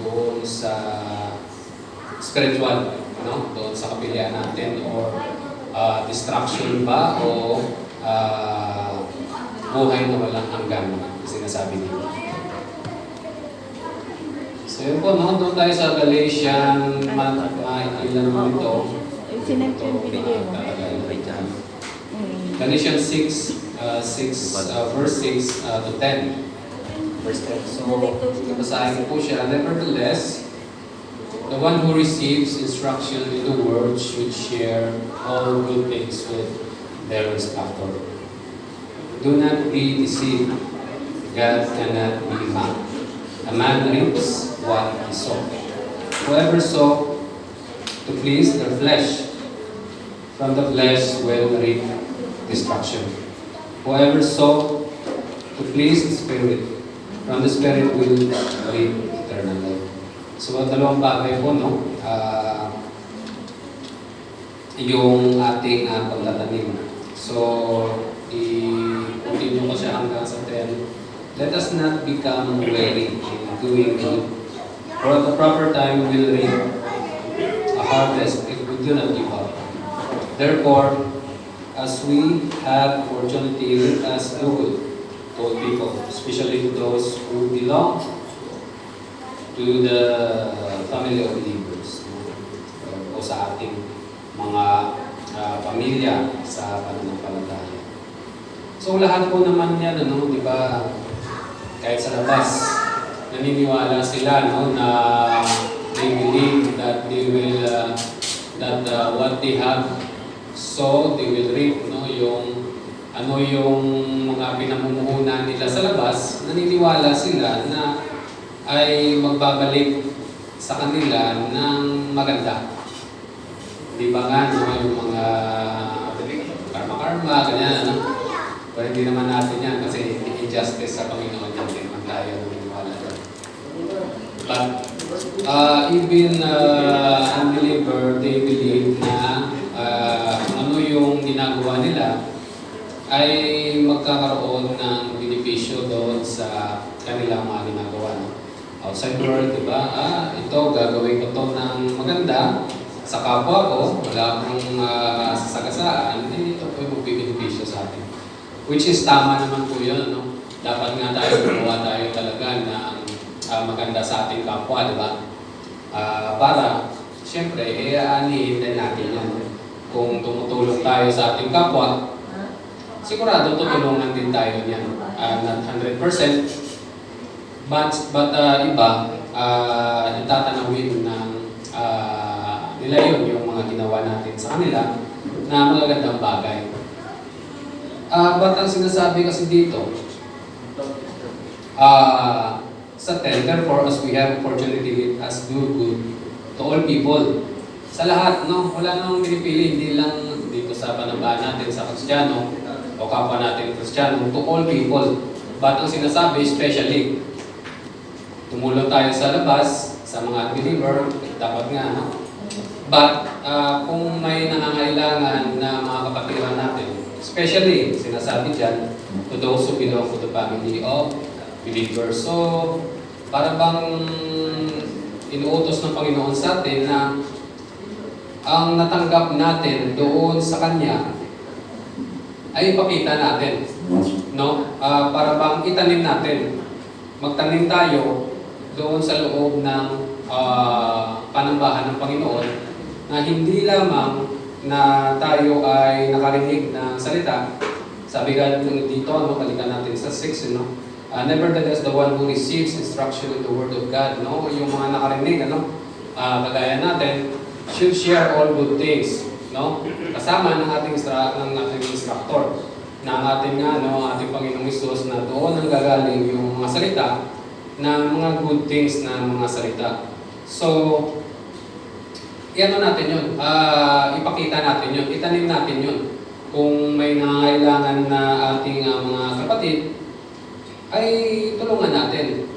doon sa spiritual, no? Doon sa kapilian natin, or distraction ba, o buhay na walang hanggan, sinasabi dito. So yun po, no? Doon tayo sa Galatian, ilan naman ito? Sinend ko yung binigay mo. Galatians 6, verse 6 to 10. Verse 10. So, basahin po siya. Nevertheless, the one who receives instruction in the word should share all good things with their instructor. Do not be deceived. God cannot be mocked. A man reaps what he sows. Whoever sows to please their flesh, from the flesh will reap destruction. Whoever sows to please the Spirit, from the Spirit will reap eternal life. So, dalawang bagay po, no? Yung ating pagtatanim. So, i-continue ko siya hanggang sa 10. Let us not become weary in doing good. For at the proper time we will reap a harvest if we do not give up. Therefore, as we have opportunity, let us do good to all people, especially to those who belong to the family of believers, o sa ating mga pamilya sa pananampalataya. So lahat po naman yan, ano, di ba, kahit sa labas, naniniwala sila, no, na they believe that they will, what they have, so they will reap, no, yung mga pinamumuhunan nila sa labas, naniniwala sila na ay magbabalik sa kanila ng maganda. Di ba nga, no, yung mga karma-karma, ganyan, no? Pero hindi naman natin yan kasi injustice sa Panginoon yan din. Maglayo ng maniwala doon. But even unbeliever, they believe na ano yung ginagawa nila ay magkakaroon ng benepisyo doon sa kanilang mga ginagawa. No? Outside world, di ba? Ito, gagawin ko to ng maganda sa kapwa ko, wala akong sasagasaan, ito po yung magbibenepisyo sa atin. Which is tama naman po yun, no? Dapat nga tayo, gumawa tayo talaga ng maganda sa ating kapwa, di ba? Para, siyempre, aanihin din natin yan. Kung tumutulong tayo sa ating kapwa, sigurado tutulungan din tayo niyan. Not 100%, but iba, itatanawin ng nila yun, yung mga ginawa natin sa kanila na magagandang bagay. But ang sinasabi kasi dito, sa 10, therefore, as we have opportunity, let us do good to all people. Sa lahat, no? Wala nang pinipili, hindi lang dito sa panambahan natin sa Kristiyano o kapwa natin Kristiyano, to all people. But ang sinasabi, especially, tumulong tayo sa labas, sa mga unbeliever, dapat nga, no? But kung may nangangailangan na mga kapatiran natin, especially, sinasabi dyan, to those who belong to the family of believers. So, para bang inuutos ng Panginoon sa atin na ang natanggap natin doon sa Kanya ay ipakita natin. No? Para bang itanim natin. Magtanim tayo doon sa loob ng panambahan ng Panginoon na hindi lamang na tayo ay nakarinig ng salita. Sabi ka dito, balikan natin sa 6, no? Nevertheless, the one who receives instruction in the Word of God, no? Yung mga nakarinig, kagaya natin, should share all good things, no? Kasama ng ating instructor, na ating ating Panginoong Hesus na doon ang gagaling yung mga salita na mga good things na mga salita. So, natin yun, ipakita natin yun, itanim natin yun. Kung may nangangailangan na ating mga kapatid, ay tulungan natin.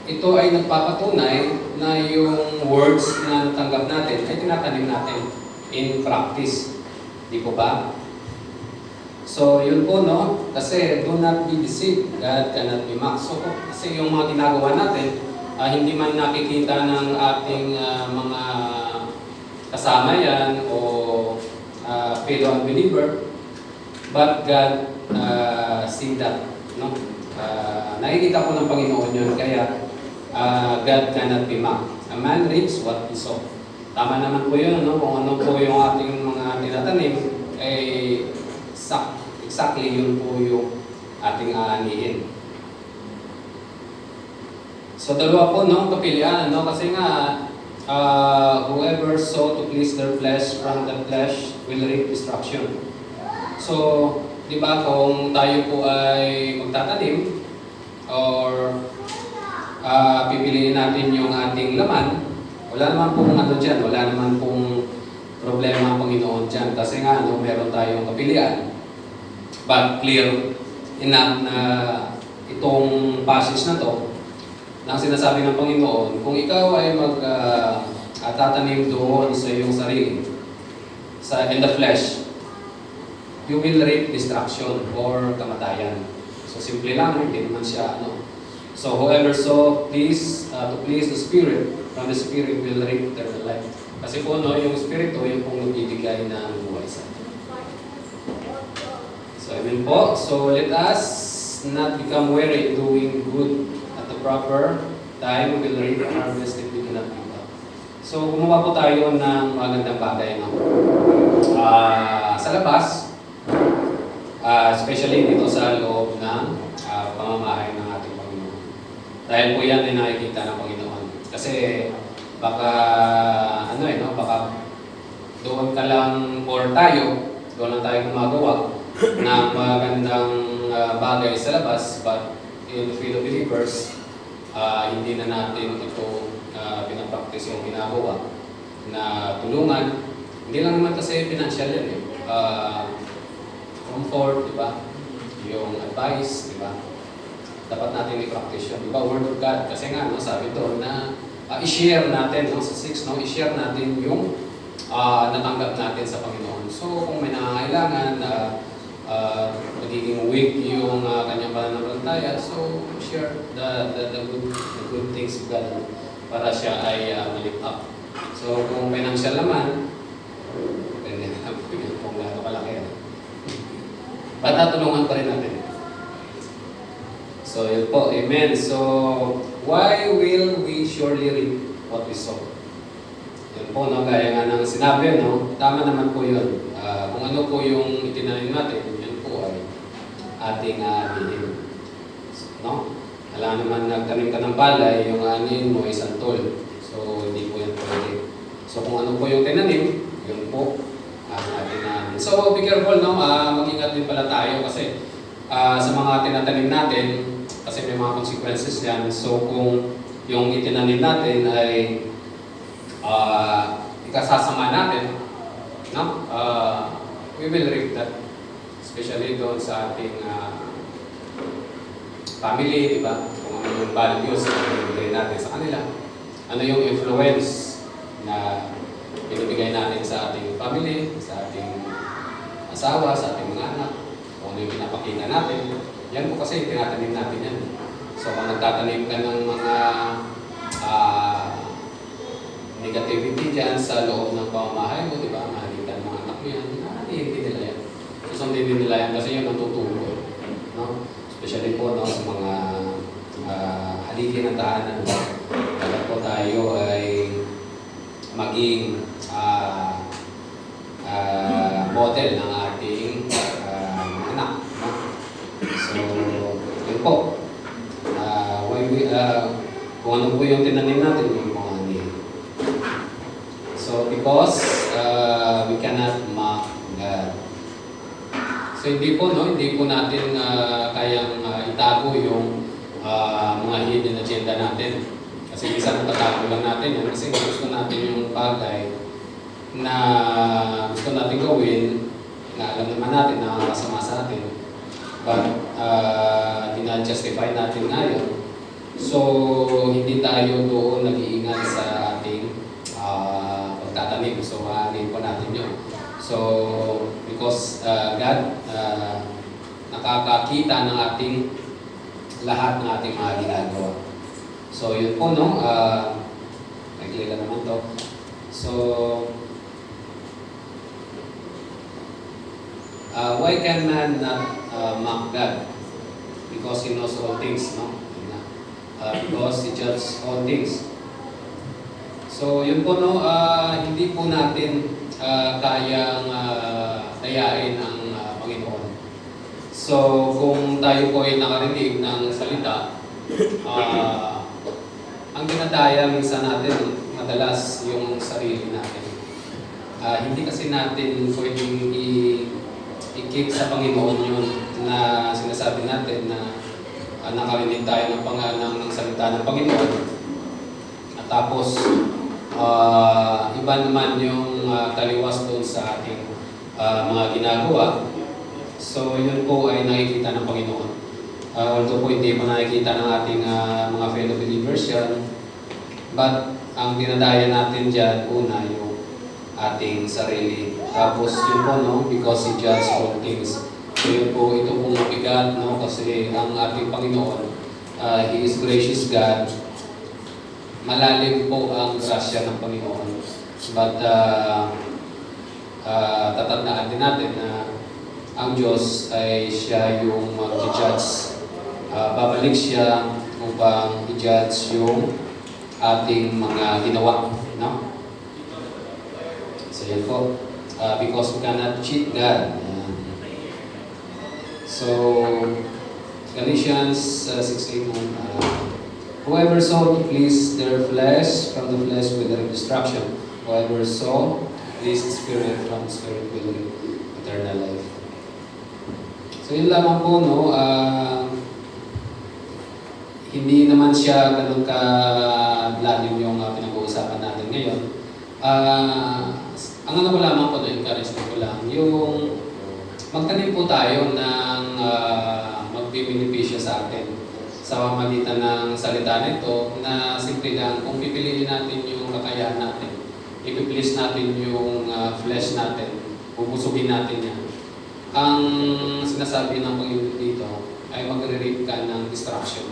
Ito ay nagpapatunay na yung words na natanggap natin ay tinatanim natin in practice. Di po ba? So, yun po, no? Kasi do not be deceived. God cannot be mocked. So, kasi yung mga ginagawa natin, hindi man nakikita ng ating mga kasama yan o fellow unbeliever, but God see that. No? Nakikita ko ng Panginoon yun, kaya God cannot be mocked. A man reaps what he sow. Tama naman po yun, no? Kung ano po yung ating mga tinatanim, exactly yun po yung ating aanihin. So dalawa po, no? Kapilian, no? Kasi nga, whoever sow to please their flesh from the flesh will reap destruction. So, di ba, kung tayo po ay magtatanim or pipiliin natin yung ating laman, wala naman pong ano dyan, wala naman pong problema ang Panginoon dyan. Kasi nga, no, meron tayong kapilian. But clear enough na itong passage na to, na sinasabi ng Panginoon, kung ikaw ay tatanim doon sa iyong sarili, in the flesh, you will reap destruction or kamatayan. So simple lang, hindi naman siya ano. So whoever sow to please the Spirit, from the Spirit will reap eternal life. Kasi po no, yung Espiritu, yung pong nagbibigay ng buhay sa atin. So amen po. So let us not become weary in doing good. At the proper time, we will reap the harvest if we do not give up. So gumawa po tayo ng magandang bagay. No? Sa labas, especially dito sa loob ng pamamahay ng ating Panginoon. Dahil po yan ay nakikita ng Panginoon. Kasi baka baka doon ka lang or doon lang tayo gumagawa ng magandang bagay sa labas, but in the field of believers, hindi na natin ito pinapractice yung ginagawa na tulungan. Hindi lang naman kasi financial yan eh. Comfort, di ba? Yung advice, di ba? Dapat natin i-practice yun. Di ba? Word of God. Kasi nga, no, sabi doon na i-share natin, no, sa 6, no, i-share natin yung natanggap natin sa Panginoon. So, kung may nangangailangan na magiging weak yung kanyang pananampalataya, so share the good things of God para siya ay ma-lift up. So, kung financial naman, pwede na kung gaano kalaki. Ba't natulungan pa rin natin? So, yun po. Amen. So, why will we surely reap what we sow? Yun po, no? Gaya nga ng sinabi, no? Tama naman po yun. Kung ano po yung itinanim natin, yun po ay ating bilhin. No? Alam naman, nagtanim ka ng palay, yung anin mo ay santol. So, hindi po yan pwede. So, kung ano po yung tinanim, yun po ang ating anin. So, be careful, no? Mag-ingat din pala tayo kasi sa mga tinatanim natin, kasi may mga consequences yan. So, kung yung itinanim natin ay ikasasama natin, no? We will reap that. Especially doon sa ating family, di ba? Kung ano yung values na binibigay natin sa kanila. Ano yung influence na binibigay natin sa ating family, sa ating asawa, sa ating mga anak. Kung ano yung pinapakita natin. Yan po kasi tinatanim natin yan. So kung nagtatanim ka ng mga negativity dyan sa loob ng pamamahay mo, di ba? Makikita ng mga anak mo yan, hindi nila yan. Susundin din nila yan kasi yun ang tuturo. No? Especially po no, sa mga haligi ng tahanan. Dapat po tayo ay maging model ng ating anak. No? So, yun po. Kung ano po yung tinanim natin, yung mga anin. So, because we cannot mock God. So, hindi po natin kayang itago yung mga hidden agenda natin. Kasi minsan natatago lang natin yan kasi gusto natin yung bagay na gusto natin gawin na alam naman natin na masama sa atin. But dina-justify natin ngayon. So, hindi tayo doon nag-iingat sa ating pagtatanim. So, aanin po natin yun. So, because God nakakakita ng ating lahat ng ating mga ginagawa. So yun po, no? Nagkilala naman to. So, why can man not mock God? Because He knows all things, no? Because He judges all things. So yun po, no? Hindi po natin kayang dayain ang Panginoon. So kung tayo po ay nakarinig ng salita, ang dinadaya minsan natin madalas yung sarili natin. Hindi kasi natin pwedeng i-keep sa Panginoon yun na sinasabi natin na nakarinig tayo ng salita ng Panginoon. At tapos, iba naman yung taliwas doon sa ating mga ginagawa. So, yun po ay nakikita ng Panginoon. Although po hindi po nakikita ng ating mga fellow believers yan. But, ang dinadaya natin dyan, una, yung ating sarili. Tapos, yun po, no? Because He judges all things. So, yun po, ito pong mabigat, no? Kasi ang ating Panginoon, He is gracious God. Malalim po ang grasya ng Panginoon. But, tatandaan din natin na ang Diyos ay Siya yung mag-judge. Babalik Siya upang i-judge yung ating mga ginawa. No? So yan po. Because we cannot cheat God. So, Galatians 6:8, whoever sought to please their flesh, from the flesh will reap destruction. Whoever sought to please the Spirit, from the Spirit will reap eternal life. So yun lamang po, no? Hindi naman siya ganun ka-lalim yung pinag-uusapan natin ngayon. Ang ano ko lamang po, encourage ko lang, yung magtanim po tayo ng magbibinipisyo sa atin sa pamamagitan ng salita nito na simple lang, kung pipiliin natin yung kakayahan natin, ipiplease natin yung flesh natin, bubusugin natin yan. Ang sinasabi ng Panginoon dito ay magre-reap ka ng destruction.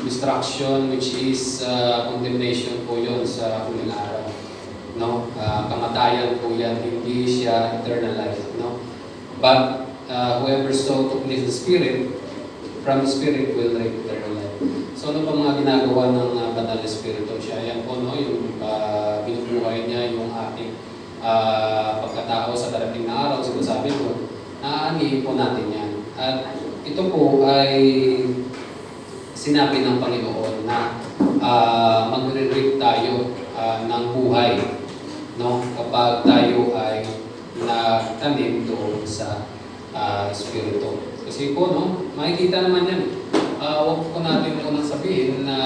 Destruction which is condemnation po yun sa huling araw. No? Kamatayan po yan, hindi siya eternal life. No? But whoever sought to please the Spirit, from the Spirit will reap eternal life. So ano pa mga ginagawa ng Banal na Espiritu siya? Yan po, no? Yung binubuhay niya, yung ating pagkatao sa darating na araw, sinasabi ko, naanihin po natin yan. At ito po ay sinabi ng Panginoon na magre-reap tayo ng buhay, no? Kapag tayo ay nagtanim doon sa Espiritu. Kasi po, no, makikita naman yan. Huwag po natin unang sabihin na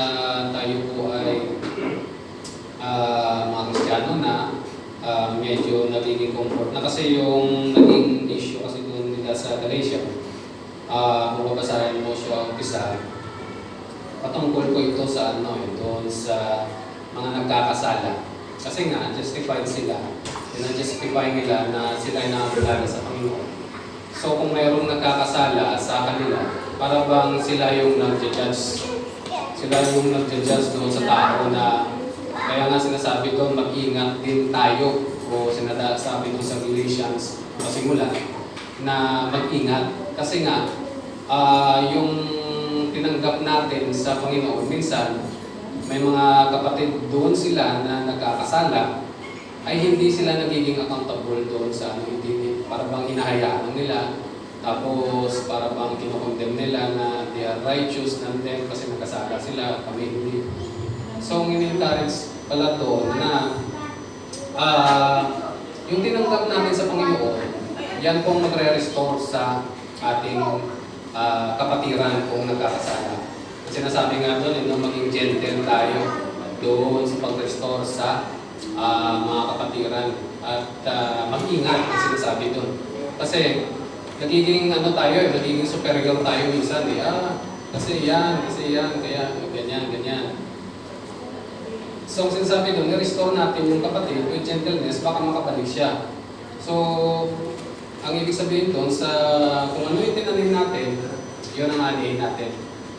tayo po ay mga Kristiyano na medyo nagiging comfort na kasi yung naging issue kasi doon nila sa Galatia. Kung babasahin mo siya umpisa, patungkol po ito sa doon sa mga nagkakasala. Kasi nga, justified sila. Justify nila na sila ay nakakilala sa Panginoon. So kung mayroong nagkakasala sa kanila, para bang sila yung nag-judge. Sila yung nag-judge doon sa tao na, kaya nga sinasabi doon, mag-ingat din tayo. O sinasabi doon sa Galatians, pasimula, na mag-ingat. Kasi nga, yung tinanggap natin sa Panginoon, minsan, may mga kapatid doon sila na nagkakasala, ay hindi sila nagiging accountable doon sa hindi, para bang hinahayaan nila, tapos para bang kinokondem nila na they are righteous and them kasi nagkasala sila, kami hindi. So, ang in-encourage pala doon na yung tinanggap natin sa Panginoon, yan pong magre-restore sa ating kapatiran kung nagkakasala. Kasi nasabi nga doon, maging gentle tayo doon sa pag-restore sa mga kapatiran at mag-ingat kasi sinasabi doon. Kasi nagiging nagiging superior tayo minsan kasi yan, kaya ganyan. So sinasabi doon, i-restore natin yung kapatid with gentleness, baka makabalik siya. So, ang ibig sabihin doon, kung ano yung tinanim natin, yun ang anihin natin.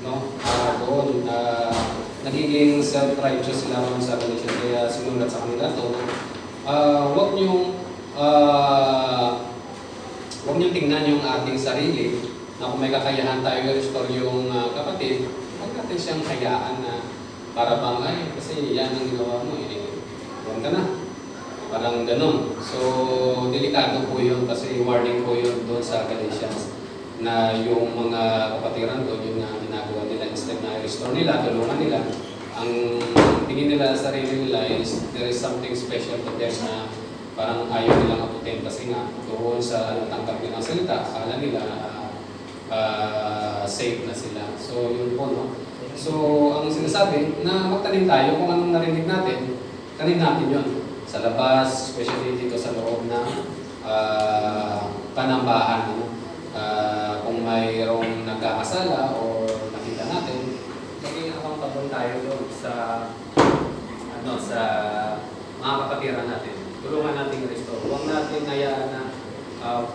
No? Doon, nagiging self-righteous sila naman sa Galatians. Kaya sinulat sa kanila to, huwag niyong tingnan yung ating sarili na kung may kakayahan tayo i-restore yung kapatid, huwag natin siyang hayaan na para bang, ay, kasi yan ang ginawa mo, huwag ka na. Parang ganun. So, delikado po yun kasi warning po yun doon sa Galatians na yung mga kapatiran doon, yung ginagawa nila, instead na i-restore nila, tulungan nila, ang tingin nila sa sarili nila is there is something special to them na parang ayaw nilang abutin kasi nga doon sa natangkap nilang salita, akala nila safe na sila. So, yun po, no? So, ang sinasabi na magtanim tayo kung anong narinig natin, tanim natin yun. Sa labas, especially dito sa loob ng panambahan. Ano? Kung mayroong nagkakasala o nakita natin, maging accountable tayo doon sa mga kapatiran natin. Tulungan natin restore. Huwag natin hayaan na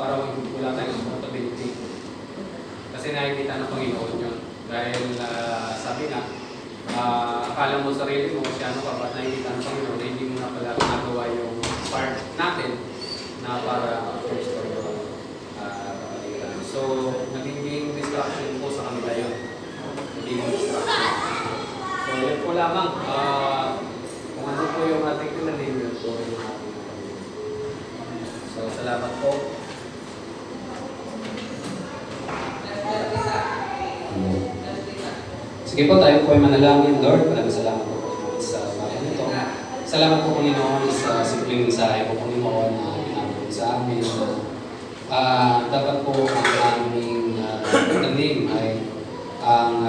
parang wala tayong accountability. Kasi nakikita ng Panginoon yun. Dahil sabi nga, akala mo sarili mo, siya ka, ba't nakikita ng Panginoon na hindi mo na pala nagawa yung part natin na para restore yung kapatiran. So, nagiging distraction po sa kanila yun. Nagiging distraction. So, yun po lamang. Kung ano po yung ating pinalim, yun po yung ating pinalim. So, salamat po. Sige po, tayo po ay manalangin, Lord. Maraming salamat po sa bayan nito. Salamat po, Panginoon, sa simpleng mensahe po, Panginoon, na pinagawin sa amin. Dapat po ang aming tanim ay ang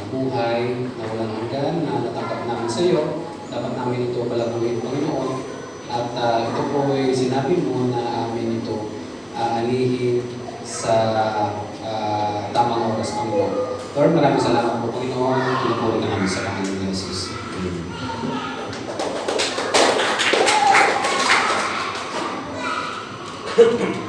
buhay na walang hanggan na natangkap namin sa iyo. Dapat namin ito palaguin, Panginoon. At ito po ay sinabi mo na amin ito aanihin sa tamang oras, Panginoon. Lord, maraming salamat po, Panginoon. Pinupuri ka namin sa Panginoon Jesus. Amen.